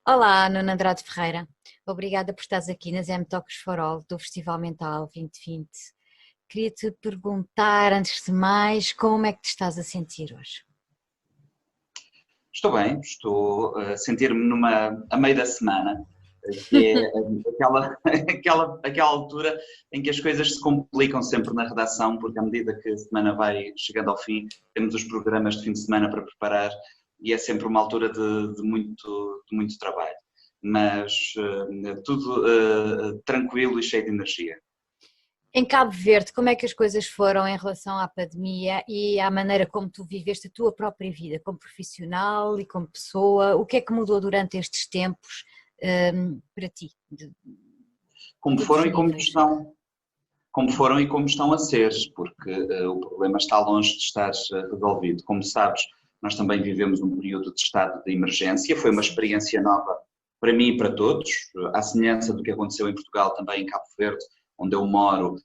Olá, Nuno Andrade Ferreira. Obrigada por estares aqui nas M-Talks for All do Festival Mental 2020. Queria-te perguntar, antes de mais, como é que te estás a sentir hoje? Estou bem, estou a sentir-me a meio da semana, que é aquela, aquela altura em que as coisas se complicam sempre na redação, porque à medida que a semana vai chegando ao fim, temos os programas de fim de semana para preparar e é sempre uma altura de muito trabalho. Mas tudo tranquilo e cheio de energia. Em Cabo Verde, como é que as coisas foram em relação à pandemia e à maneira como tu viveste a tua própria vida, como profissional e como pessoa? O que é que mudou durante estes tempos, para ti, de Como todos foram os e como níveis? estão. Como foram e como estão a ser, porque o problema está longe de estar resolvido. Como sabes, nós também vivemos um período de estado de emergência, foi uma Sim. experiência nova para mim e para todos, à semelhança do que aconteceu em Portugal, também em Cabo Verde, onde eu moro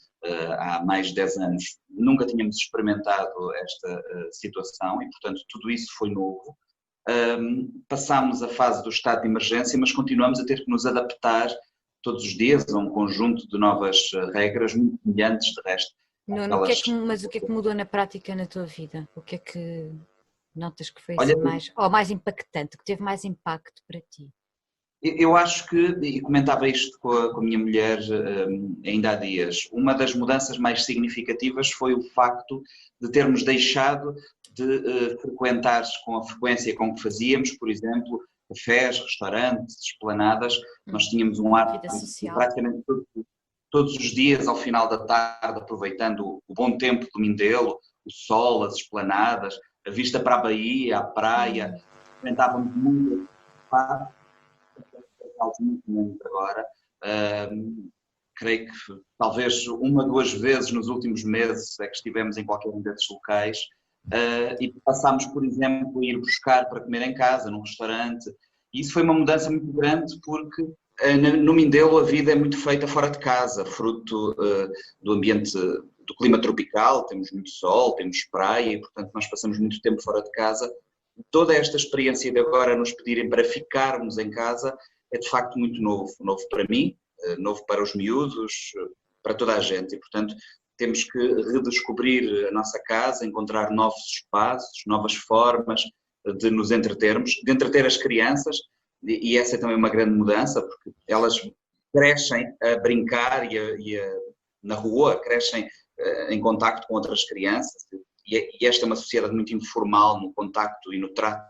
há mais de 10 anos. Nunca tínhamos experimentado esta situação e, portanto, tudo isso foi novo. Passámos a fase do estado de emergência, mas continuamos a ter que nos adaptar todos os dias a um conjunto de novas regras, muito semelhantes, de resto, Nuno, àquelas. mas o que é que mudou na prática na tua vida? O que é que notas que foi Olha, assim mais impactante, que teve mais impacto para ti? eu acho que, e comentava isto com a minha mulher ainda há dias, uma das mudanças mais significativas foi o facto de termos deixado de frequentar com a frequência com que fazíamos, por exemplo, cafés, restaurantes, esplanadas. Nós tínhamos um Vida hábito de social. praticamente todos os dias, ao final da tarde, aproveitando o bom tempo do Mindelo, o sol, as esplanadas, a vista para a Baía, a praia, frequentávamos muito muito agora. Creio que talvez uma, duas vezes nos últimos meses é que estivemos em qualquer um desses locais e passámos, por exemplo, a ir buscar para comer em casa, num restaurante. E isso foi uma mudança muito grande porque no Mindelo a vida é muito feita fora de casa, fruto do ambiente, do clima tropical, temos muito sol, temos praia e, portanto, nós passamos muito tempo fora de casa. Toda esta experiência de agora nos pedirem para ficarmos em casa é de facto muito novo, novo para mim, novo para os miúdos, para toda a gente e, portanto, temos que redescobrir a nossa casa, encontrar novos espaços, novas formas de nos entretermos, de entreter as crianças e essa é também uma grande mudança porque elas crescem a brincar na rua, crescem em contacto com outras crianças e esta é uma sociedade muito informal no contacto e no trato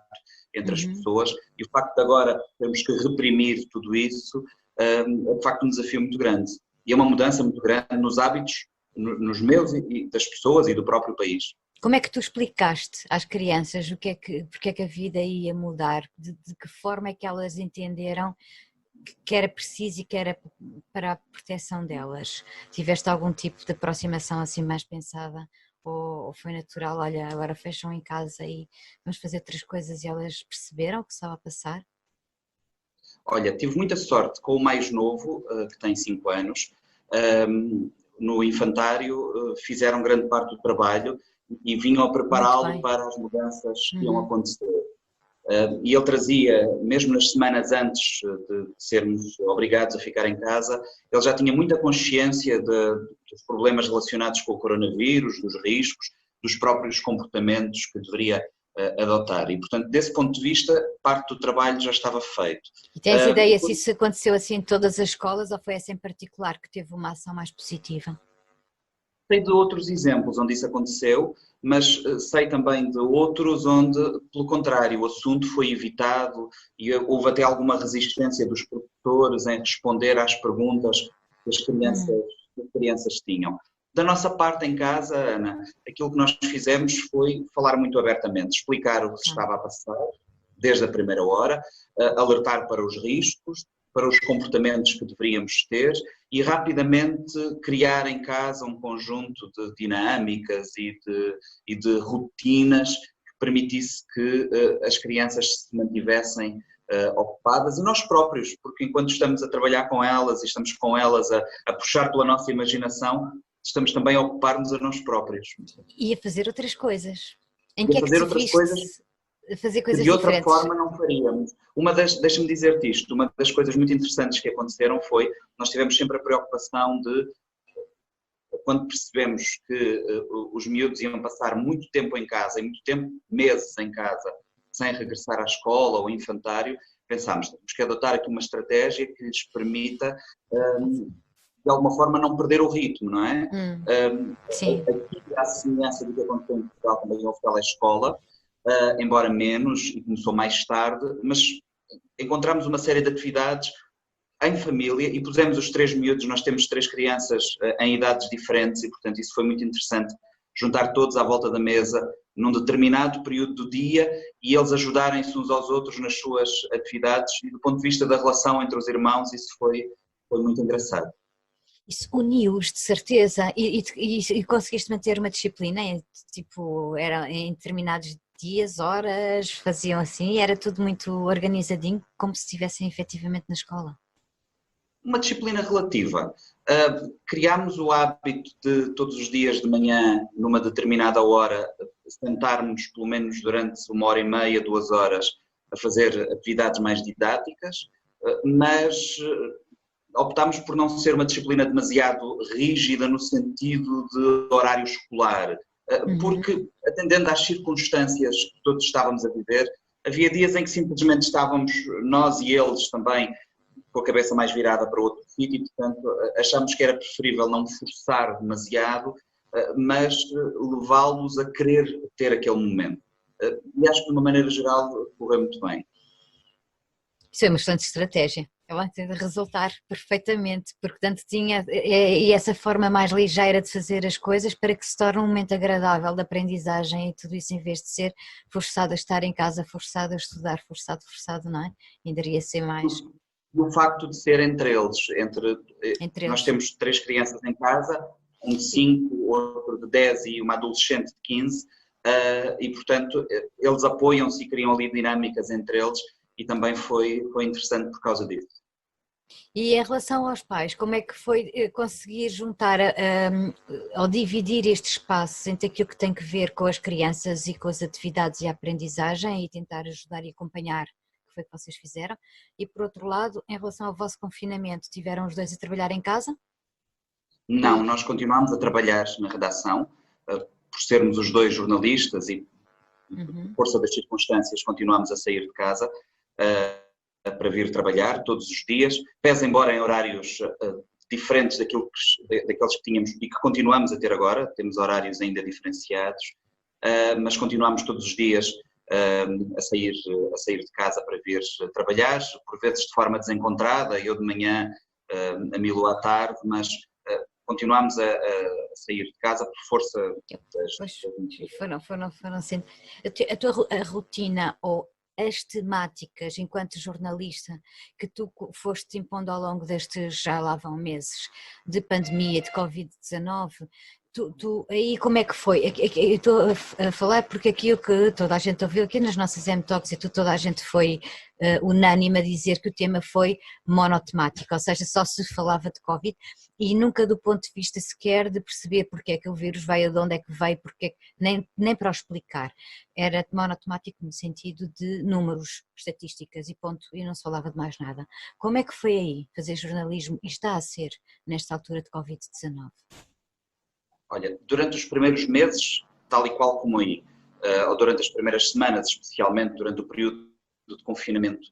entre as pessoas e o facto de agora termos que reprimir tudo isso é de facto um desafio muito grande e é uma mudança muito grande nos hábitos, nos meus e das pessoas e do próprio país. Como é que tu explicaste às crianças porque é que a vida ia mudar? De que forma é que elas entenderam que era preciso e que era para a proteção delas? Tiveste algum tipo de aproximação assim mais pensada? Ou foi natural, olha, agora fecham em casa e vamos fazer outras coisas e elas perceberam o que estava a passar? Olha, tive muita sorte com o mais novo, que tem 5 anos, no infantário fizeram grande parte do trabalho e vinham a Muito prepará-lo bem. para as mudanças que iam acontecer. E ele trazia, mesmo nas semanas antes de sermos obrigados a ficar em casa, ele já tinha muita consciência dos problemas relacionados com o coronavírus, dos riscos, dos próprios comportamentos que deveria adotar. E, portanto, desse ponto de vista, parte do trabalho já estava feito. E tens ideia se isso aconteceu assim em todas as escolas ou foi essa em particular que teve uma ação mais positiva? Sei de outros exemplos onde isso aconteceu, mas sei também de outros onde, pelo contrário, o assunto foi evitado e houve até alguma resistência dos professores em responder às perguntas que as crianças tinham. Da nossa parte em casa, Ana, aquilo que nós fizemos foi falar muito abertamente, explicar o que se estava a passar, desde a primeira hora, alertar para os riscos, para os comportamentos que deveríamos ter e rapidamente criar em casa um conjunto de dinâmicas e de rotinas que permitisse que as crianças se mantivessem ocupadas e nós próprios, porque enquanto estamos a trabalhar com elas e estamos com elas a puxar pela nossa imaginação, estamos também a ocupar-nos a nós próprios. E a fazer outras coisas. Em E que a é que fazer te outras coisas. viste? fazer que coisas de outra diferentes. forma não faríamos. Deixa-me dizer-te isto, uma das coisas muito interessantes que aconteceram foi, nós tivemos sempre a preocupação de, quando percebemos que os miúdos iam passar muito tempo em casa, e muito tempo, meses em casa, sem regressar à escola ou infantário, pensámos, temos que adotar aqui uma estratégia que lhes permita, de alguma forma, não perder o ritmo, não é? Sim. Aqui há a semelhança do que aconteceu em Portugal, também houve telescola, embora menos, e começou mais tarde, mas encontramos uma série de atividades em família e pusemos os 3 miúdos, nós temos 3 crianças em idades diferentes e, portanto, isso foi muito interessante, juntar todos à volta da mesa num determinado período do dia e eles ajudarem-se uns aos outros nas suas atividades e do ponto de vista da relação entre os irmãos isso foi muito engraçado. Isso uniu-os, de certeza, e conseguiste manter uma disciplina, tipo, era em determinados dias, horas, faziam assim, era tudo muito organizadinho, como se estivessem efetivamente na escola. Uma disciplina relativa. Criámos o hábito de todos os dias de manhã, numa determinada hora, sentarmos pelo menos durante 1h30, 2 horas, a fazer atividades mais didáticas, mas optámos por não ser uma disciplina demasiado rígida no sentido de horário escolar, porque, atendendo às circunstâncias que todos estávamos a viver, havia dias em que simplesmente estávamos, nós e eles também, com a cabeça mais virada para outro sítio e, portanto, achámos que era preferível não forçar demasiado, mas levá-los a querer ter aquele momento. E acho que, de uma maneira geral, correu muito bem. Isso é uma excelente estratégia. Ela tem de resultar perfeitamente, porque tanto tinha e essa forma mais ligeira de fazer as coisas para que se torne um momento agradável de aprendizagem e tudo isso em vez de ser forçado a estar em casa, forçado a estudar, forçado, não é? Ainda iria ser mais. E o facto de ser entre eles, nós eles. temos 3 crianças em casa, um de 5, outro de 10 e uma adolescente de 15, e portanto eles apoiam-se e criam ali dinâmicas entre eles e também foi interessante por causa disso. E em relação aos pais, como é que foi conseguir juntar ou dividir este espaço entre aquilo que tem que ver com as crianças e com as atividades e a aprendizagem e tentar ajudar e acompanhar o que foi que vocês fizeram? E por outro lado, em relação ao vosso confinamento, tiveram os dois a trabalhar em casa? Não, nós continuamos a trabalhar na redação, por sermos os dois jornalistas e por força das circunstâncias continuamos a sair de casa para vir trabalhar todos os dias, pese embora em horários diferentes daqueles que tínhamos e que continuamos a ter agora, temos horários ainda diferenciados, mas continuamos todos os dias a sair de casa para vir trabalhar, por vezes de forma desencontrada, eu de manhã, a Milo à tarde, mas continuamos a sair de casa por força das... Foram sendo. A tua rotina ou as temáticas enquanto jornalista que tu foste impondo ao longo destes, já lá vão meses, de pandemia, de Covid-19, aí como é que foi? Eu estou a falar porque aquilo que toda a gente ouviu aqui nas nossas M-Talks e toda a gente foi unânime a dizer que o tema foi monotemático, ou seja, só se falava de Covid e nunca do ponto de vista sequer de perceber porque é que o vírus veio, de onde é que veio, nem para o explicar. Era monotemático no sentido de números, estatísticas e ponto, e não se falava de mais nada. Como é que foi aí fazer jornalismo e está a ser nesta altura de Covid-19? Olha, durante os primeiros meses, tal e qual como aí, ou durante as primeiras semanas, especialmente durante o período de confinamento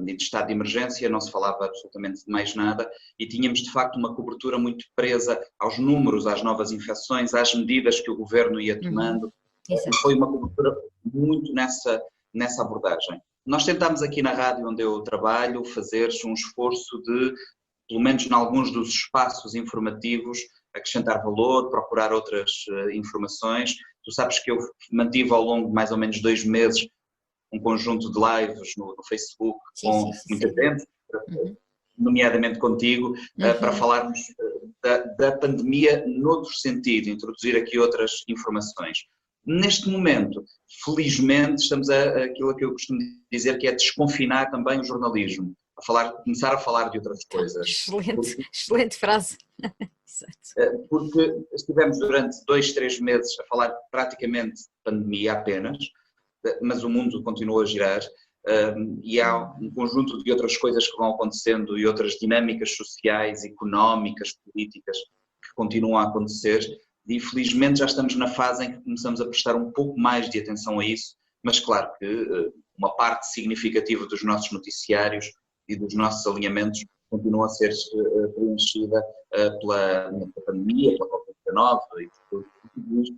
e de estado de emergência, não se falava absolutamente de mais nada e tínhamos de facto uma cobertura muito presa aos números, às novas infecções, às medidas que o governo ia tomando. E foi uma cobertura muito nessa abordagem. Nós tentámos aqui na rádio onde eu trabalho fazer um esforço de, pelo menos em alguns dos espaços informativos, acrescentar valor, procurar outras informações. Tu sabes que eu mantive ao longo de mais ou menos 2 meses um conjunto de lives no Facebook com muita gente, nomeadamente contigo, para falarmos da pandemia noutro sentido, introduzir aqui outras informações. Neste momento, felizmente, estamos aquilo que eu costumo dizer que é desconfinar também o jornalismo, começar a falar de outras coisas. Excelente frase. Porque estivemos durante 2, 3 meses a falar praticamente de pandemia apenas, mas o mundo continua a girar. E há um conjunto de outras coisas que vão acontecendo e outras dinâmicas sociais, económicas, políticas que continuam a acontecer e felizmente já estamos na fase em que começamos a prestar um pouco mais de atenção a isso, mas claro que uma parte significativa dos nossos noticiários e dos nossos alinhamentos continua a ser preenchida pela pandemia, pela Covid-19 e por tudo isto,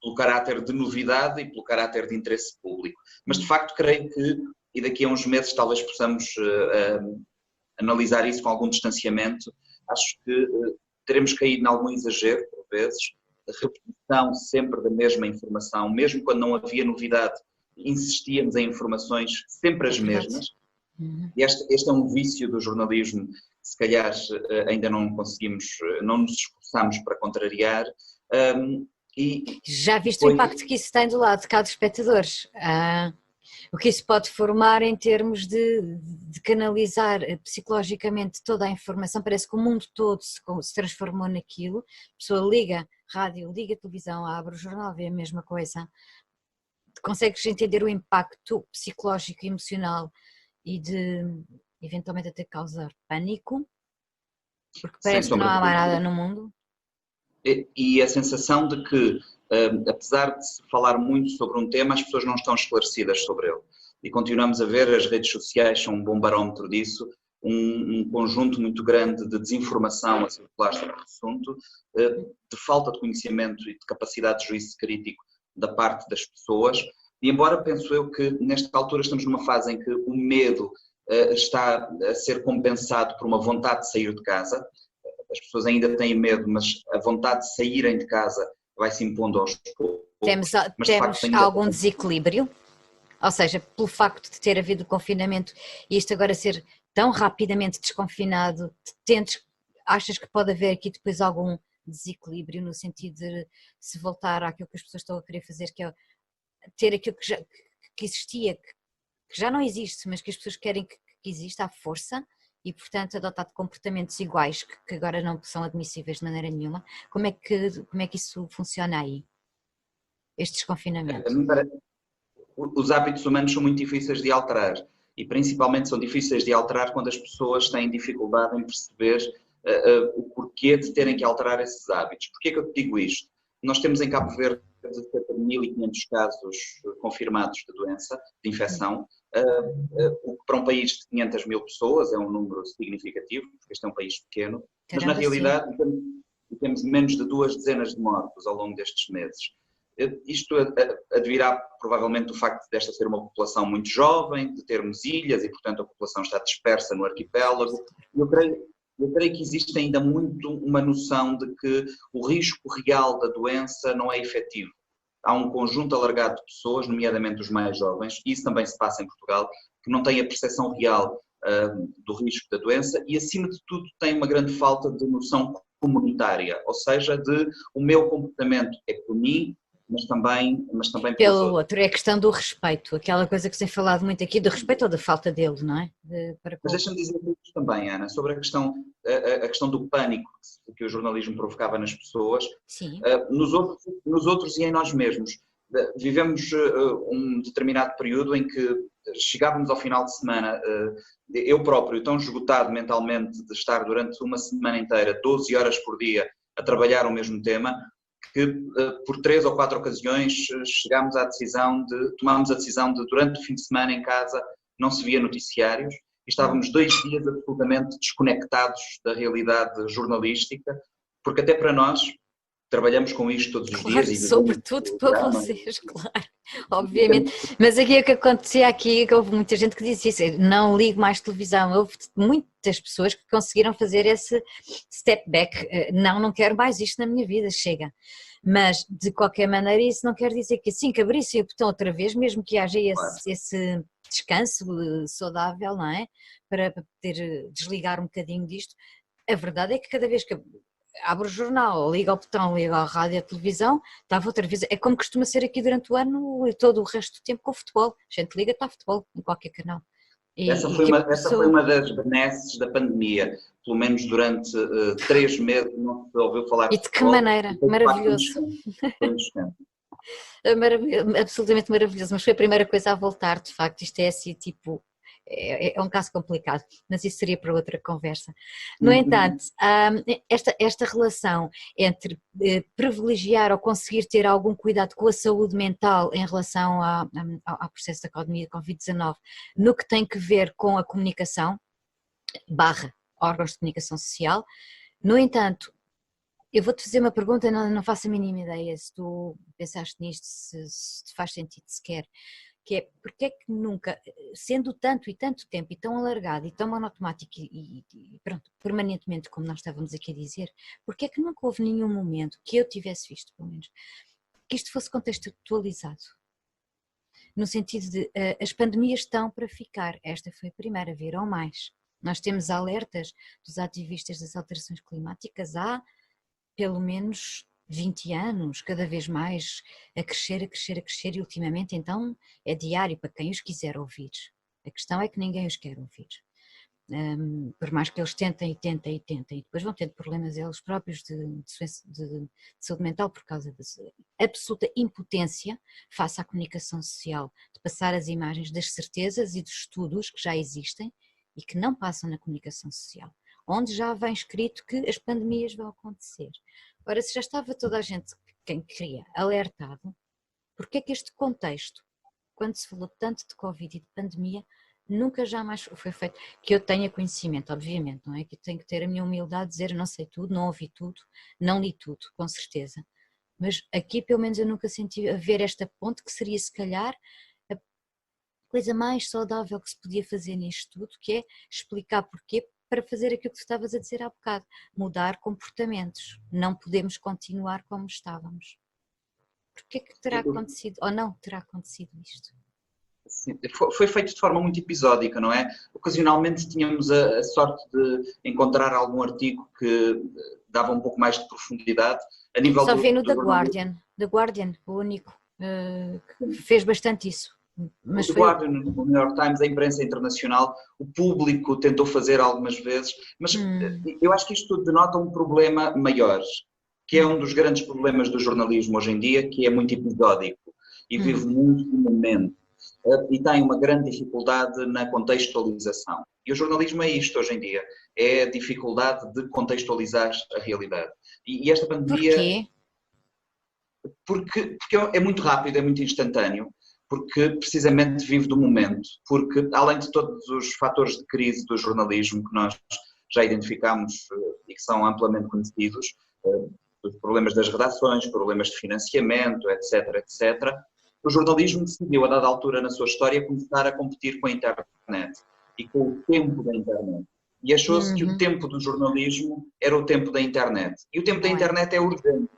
pelo caráter de novidade e pelo caráter de interesse público. Mas de facto creio que, e daqui a uns meses talvez possamos analisar isso com algum distanciamento, acho que teremos caído em algum exagero, por vezes, a repetição sempre da mesma informação, mesmo quando não havia novidade, insistíamos em informações sempre as mesmas. E este é um vício do jornalismo que se calhar ainda não conseguimos, não nos esforçamos para contrariar. E já viste o impacto que isso tem do lado de cá dos espectadores? O que isso pode formar em termos de canalizar psicologicamente toda a informação? Parece que o mundo todo se transformou naquilo. A pessoa liga rádio, liga televisão, abre o jornal, vê a mesma coisa. Consegues entender o impacto psicológico e emocional e de eventualmente até causar pânico? Porque parece que não há mais nada no mundo. E a sensação de que, apesar de se falar muito sobre um tema, as pessoas não estão esclarecidas sobre ele. E continuamos a ver, as redes sociais são um bom barómetro disso, um conjunto muito grande de desinformação a circular sobre o assunto, de falta de conhecimento e de capacidade de juízo crítico da parte das pessoas. E embora penso eu que nesta altura estamos numa fase em que o medo está a ser compensado por uma vontade de sair de casa. As pessoas ainda têm medo, mas a vontade de saírem de casa vai se impondo aos poucos. Temos algum desequilíbrio? Ou seja, pelo facto de ter havido o confinamento e isto agora ser tão rapidamente desconfinado, achas que pode haver aqui depois algum desequilíbrio no sentido de se voltar àquilo que as pessoas estão a querer fazer, que é ter aquilo que existia, que já não existe, mas que as pessoas querem que exista à força? E, portanto, adotar comportamentos iguais que agora não são admissíveis de maneira nenhuma. Como é que isso funciona aí, este desconfinamento? Os hábitos humanos são muito difíceis de alterar e principalmente são difíceis de alterar quando as pessoas têm dificuldade em perceber o porquê de terem que alterar esses hábitos. Porquê que eu te digo isto? Nós temos em Cabo Verde cerca de 1.500 casos confirmados de doença, de infecção, o que para um país de 500 mil pessoas é um número significativo, porque este é um país pequeno, mas na realidade temos menos de 2 dezenas de mortos ao longo destes meses. Isto advirá provavelmente do facto desta ser uma população muito jovem, de termos ilhas e portanto a população está dispersa no arquipélago. Eu creio que existe ainda muito uma noção de que o risco real da doença não é efetivo. Há um conjunto alargado de pessoas, nomeadamente os mais jovens, e isso também se passa em Portugal, que não têm a percepção real do risco da doença e, acima de tudo, têm uma grande falta de noção comunitária, ou seja, de o meu comportamento é por mim, mas também pelo outro. É a questão do respeito, aquela coisa que se tem falado muito aqui, do respeito ou da falta dele, não é? Mas deixa-me dizer isto também, Ana, sobre a questão do pânico que o jornalismo provocava nas pessoas. Sim. Nos outros e em nós mesmos. Vivemos um determinado período em que chegávamos ao final de semana, eu próprio tão esgotado mentalmente de estar durante uma semana inteira, 12 horas por dia, a trabalhar o mesmo tema, que por 3 ou 4 ocasiões tomámos a decisão de durante o fim de semana em casa não se via noticiários e estávamos 2 dias absolutamente desconectados da realidade jornalística, porque até para nós trabalhamos com isto todos os dias. E sobretudo para vocês, claro, obviamente. Mas aqui o que acontecia aqui é que houve muita gente que disse isso, não ligo mais televisão. Houve muitas pessoas que conseguiram fazer esse step back, não quero mais isto na minha vida, chega. Mas, de qualquer maneira, isso não quer dizer que assim que abrisse o botão outra vez, mesmo que haja esse descanso saudável, não é? Para poder desligar um bocadinho disto. A verdade é que cada vez que abre o jornal, liga o botão, liga a rádio, a televisão, estava outra vez, é como costuma ser aqui durante o ano e todo o resto do tempo com o futebol, a gente liga, está futebol em qualquer canal. Essa foi uma das benesses da pandemia, pelo menos durante 3 meses não se ouviu falar de futebol. E de que maneira, maravilhoso. Absolutamente maravilhoso, mas foi a primeira coisa a voltar, de facto, isto é assim, tipo, é um caso complicado, mas isso seria para outra conversa. No entanto, esta relação entre privilegiar ou conseguir ter algum cuidado com a saúde mental em relação ao processo da Covid-19, no que tem que ver com a comunicação, órgãos de comunicação social, no entanto, eu vou-te fazer uma pergunta, não faço a mínima ideia se tu pensaste nisto, se te faz sentido sequer, que é porque é que nunca, sendo tanto e tanto tempo e tão alargado e tão monotemático e pronto, permanentemente como nós estávamos aqui a dizer, porque é que nunca houve nenhum momento que eu tivesse visto, pelo menos, que isto fosse contextualizado? No sentido de, as pandemias estão para ficar, esta foi a primeira, virão mais. Nós temos alertas dos ativistas das alterações climáticas há pelo menos 20 anos, cada vez mais a crescer, a crescer, a crescer, e ultimamente então é diário para quem os quiser ouvir. A questão é que ninguém os quer ouvir. Por mais que eles tentem e tentem e tentem, e depois vão tendo problemas eles próprios de saúde mental por causa da absoluta impotência face à comunicação social, de passar as imagens das certezas e dos estudos que já existem e que não passam na comunicação social, onde já vem escrito que as pandemias vão acontecer. Ora, se já estava toda a gente, quem queria, alertado, porque é que este contexto, quando se falou tanto de Covid e de pandemia, nunca jamais foi feito, que eu tenha conhecimento, obviamente, não é? Que eu tenho que ter a minha humildade de dizer, eu não sei tudo, não ouvi tudo, não li tudo, com certeza. Mas aqui, pelo menos, eu nunca senti a ver esta ponte que seria, se calhar, a coisa mais saudável que se podia fazer nisto tudo, que é explicar porquê, para fazer aquilo que tu estavas a dizer há bocado, mudar comportamentos. Não podemos continuar como estávamos. Porquê que terá acontecido, ou não terá acontecido isto? Sim, foi feito de forma muito episódica, não é? Ocasionalmente tínhamos a sorte de encontrar algum artigo que dava um pouco mais de profundidade a nível Só vi no do The Guardian, o único que fez bastante isso. Mas o The Guardian, no New York Times, a imprensa internacional, o público tentou fazer algumas vezes, mas eu acho que isto tudo denota um problema maior, que é um dos grandes problemas do jornalismo hoje em dia, que é muito episódico e vive muito no momento. E tem uma grande dificuldade na contextualização. E o jornalismo é isto hoje em dia, é a dificuldade de contextualizar a realidade. E esta pandemia... Porque é muito rápido, é muito instantâneo, porque precisamente vive do momento, porque além de todos os fatores de crise do jornalismo que nós já identificamos e que são amplamente conhecidos, os problemas das redações, problemas de financiamento, etc, etc, o jornalismo decidiu, a dada altura na sua história, começar a competir com a internet e com o tempo da internet. E achou-se que o tempo do jornalismo era o tempo da internet. E o tempo da internet é urgente,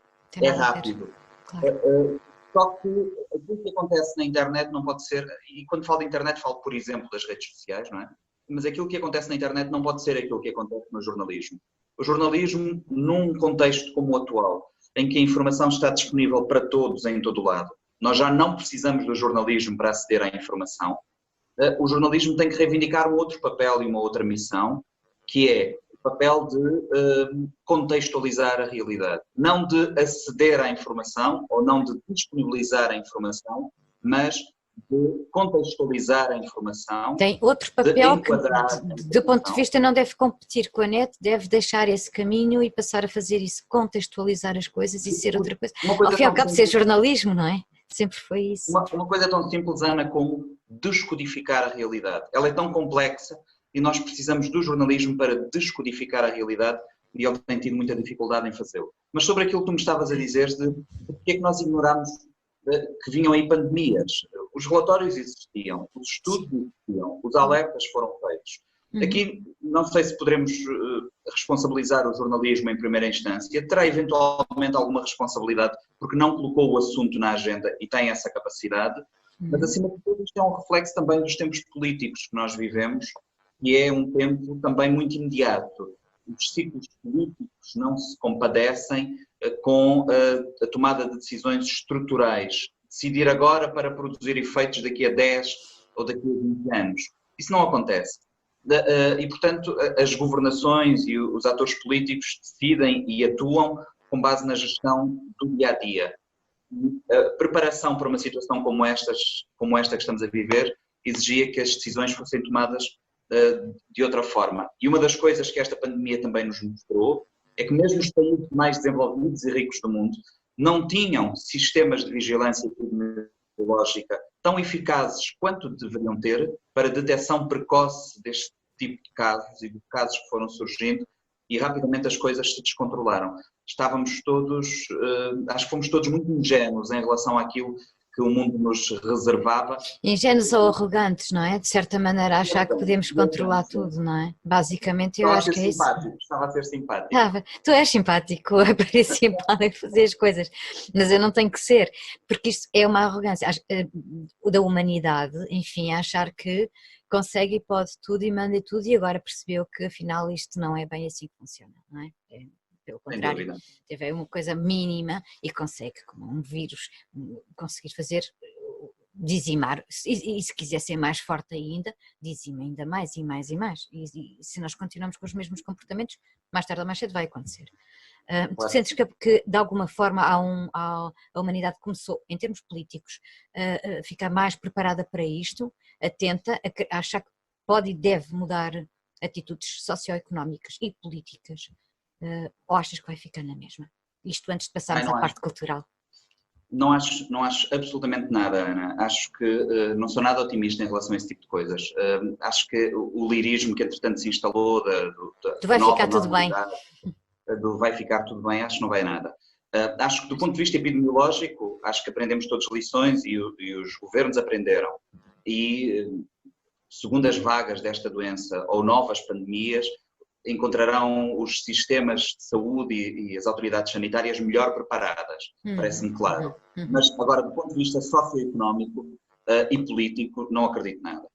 é rápido. Claro. Só que aquilo que acontece na internet não pode ser, e quando falo de internet falo, por exemplo, das redes sociais, não é? Mas aquilo que acontece na internet não pode ser aquilo que acontece no jornalismo. O jornalismo, num contexto como o atual, em que a informação está disponível para todos em todo o lado, nós já não precisamos do jornalismo para aceder à informação, o jornalismo tem que reivindicar um outro papel e uma outra missão, que é o papel de contextualizar a realidade. Não de aceder à informação ou não de disponibilizar a informação, mas de contextualizar a informação. Tem outro papel que, do ponto de vista, não deve competir com a net, deve deixar esse caminho e passar a fazer isso, contextualizar as coisas e ser outra coisa. Ao fim e ao cabo, ser jornalismo, não é? Sempre foi isso. Uma coisa tão simples, Ana, como descodificar a realidade. Ela é tão complexa e nós precisamos do jornalismo para descodificar a realidade e ele tem tido muita dificuldade em fazê-lo. Mas sobre aquilo que tu me estavas a dizer de porque é que nós ignorámos que vinham aí pandemias. Os relatórios existiam, os estudos existiam, os alertas foram feitos. Aqui não sei se poderemos responsabilizar o jornalismo em primeira instância, terá eventualmente alguma responsabilidade porque não colocou o assunto na agenda e tem essa capacidade, mas acima de tudo isto é um reflexo também dos tempos políticos que nós vivemos e é um tempo também muito imediato. Os ciclos políticos não se compadecem com a tomada de decisões estruturais. Decidir agora para produzir efeitos daqui a 10 ou daqui a 20 anos. Isso não acontece. E, portanto, as governações e os atores políticos decidem e atuam com base na gestão do dia-a-dia. a preparação para uma situação como esta que estamos a viver exigia que as decisões fossem tomadas de outra forma. E uma das coisas que esta pandemia também nos mostrou é que mesmo os países mais desenvolvidos e ricos do mundo não tinham sistemas de vigilância epidemiológica tão eficazes quanto deveriam ter para detecção precoce deste tipo de casos e de casos que foram surgindo, e rapidamente as coisas se descontrolaram. Estávamos todos, acho que fomos todos muito ingênuos em relação àquilo que o mundo nos reservava. Ingênuos ou arrogantes, não é? De certa maneira achar que podemos controlar tudo, não é? Basicamente eu acho que é isso. Estava a ser simpático. Tu és simpático, parece simpático fazer as coisas, mas eu não tenho que ser, porque isto é uma arrogância da humanidade, enfim, achar que consegue e pode tudo e manda tudo, e agora percebeu que afinal isto não é bem assim que funciona, não é? Pelo contrário, teve uma coisa mínima e consegue, como um vírus, conseguir fazer, dizimar, e se quiser ser mais forte ainda, dizima ainda mais e mais e mais, e se nós continuamos com os mesmos comportamentos, mais tarde ou mais cedo vai acontecer. Tu sentes que de alguma forma a humanidade começou, em termos políticos, a ficar mais preparada para isto, atenta, a achar que pode e deve mudar atitudes socioeconómicas e políticas, ou achas que vai ficar na mesma? Isto antes de passarmos à parte cultural. Não acho absolutamente nada, Ana. Acho que não sou nada otimista em relação a esse tipo de coisas. Acho que o lirismo que entretanto se instalou Tu vai ficar tudo bem. Vai ficar tudo bem, acho que não vai nada. Acho que do ponto de vista epidemiológico, acho que aprendemos todas lições e os governos aprenderam. E segundas vagas desta doença ou novas pandemias encontrarão os sistemas de saúde e as autoridades sanitárias melhor preparadas, parece-me claro. Mas agora, do ponto de vista socioeconómico e político, não acredito nada.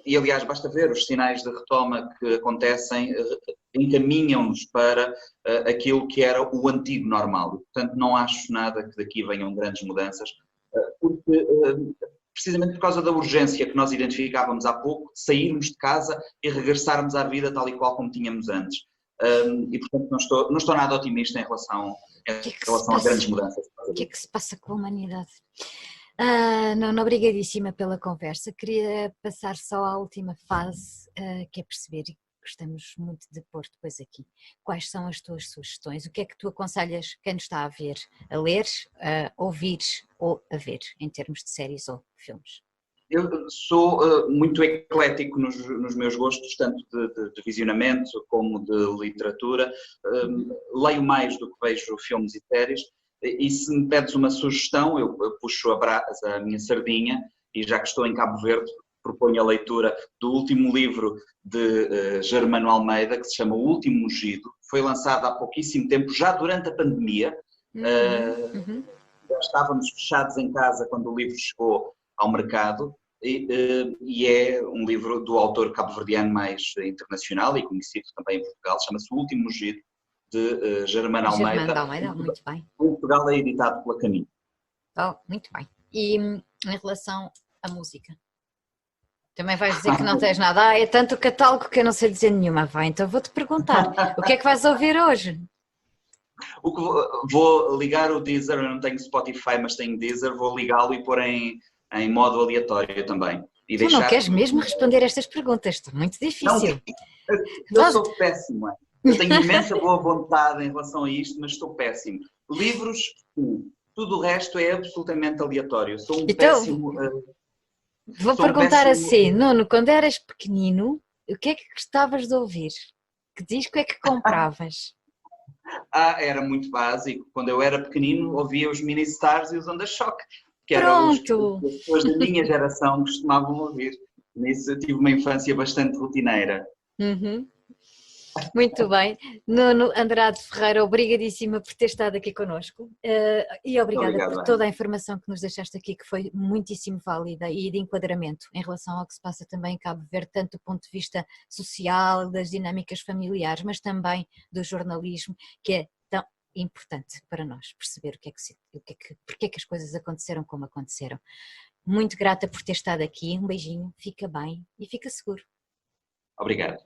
E aliás, basta ver os sinais de retoma que acontecem, encaminham-nos para aquilo que era o antigo normal. Portanto, não acho nada que daqui venham grandes mudanças, porque precisamente por causa da urgência que nós identificávamos há pouco, de sairmos de casa e regressarmos à vida tal e qual como tínhamos antes. E portanto não estou nada otimista em relação a grandes mudanças. O que é que se passa com a humanidade? Não, obrigadíssima pela conversa. Queria passar só à última fase, que é perceber, e gostamos muito de pôr depois aqui, quais são as tuas sugestões, o que é que tu aconselhas quem nos está a ver, a ler, a ouvir ou a ver, em termos de séries ou filmes? Eu sou muito eclético nos meus gostos, tanto de visionamento como de literatura. Leio mais do que vejo filmes e séries. E se me pedes uma sugestão, eu puxo a minha sardinha, e já que estou em Cabo Verde, proponho a leitura do último livro de Germano Almeida, que se chama O Último Mugido. Foi lançado há pouquíssimo tempo, já durante a pandemia. Já estávamos fechados em casa quando o livro chegou ao mercado, e é um livro do autor cabo-verdiano mais internacional e conhecido também em Portugal, chama-se O Último Mugido, de Germano Almeida. Germano Almeida, muito bem. Em Portugal é editado pela Caminho. Oh, muito bem. E em relação à música? Também vais dizer que não tens nada. É tanto o catálogo que eu não sei dizer nenhuma. Vai, então vou-te perguntar, o que é que vais ouvir hoje? Vou ligar o Deezer, eu não tenho Spotify, mas tenho Deezer, vou ligá-lo e pôr em modo aleatório também. E tu não queres mesmo responder estas perguntas, está muito difícil. Não, eu sou péssimo. Eu tenho imensa boa vontade em relação a isto, mas estou péssimo. Livros, tudo o resto é absolutamente aleatório. Sou um péssimo... Vou perguntar assim, Nuno, quando eras pequenino, o que é que gostavas de ouvir? Que disco é que compravas? Era muito básico. Quando eu era pequenino, ouvia os Mini Stars e os Onda Choque, que eram os que as pessoas da minha geração costumavam ouvir. Nisso eu tive uma infância bastante rotineira. Muito bem. Nuno Andrade Ferreira, obrigadíssima por ter estado aqui connosco e obrigada por toda a informação que nos deixaste aqui, que foi muitíssimo válida e de enquadramento em relação ao que se passa também em Cabo Verde, tanto do ponto de vista social, das dinâmicas familiares, mas também do jornalismo, que é tão importante para nós perceber porque é que as coisas aconteceram como aconteceram. Muito grata por ter estado aqui, um beijinho, fica bem e fica seguro. Obrigado.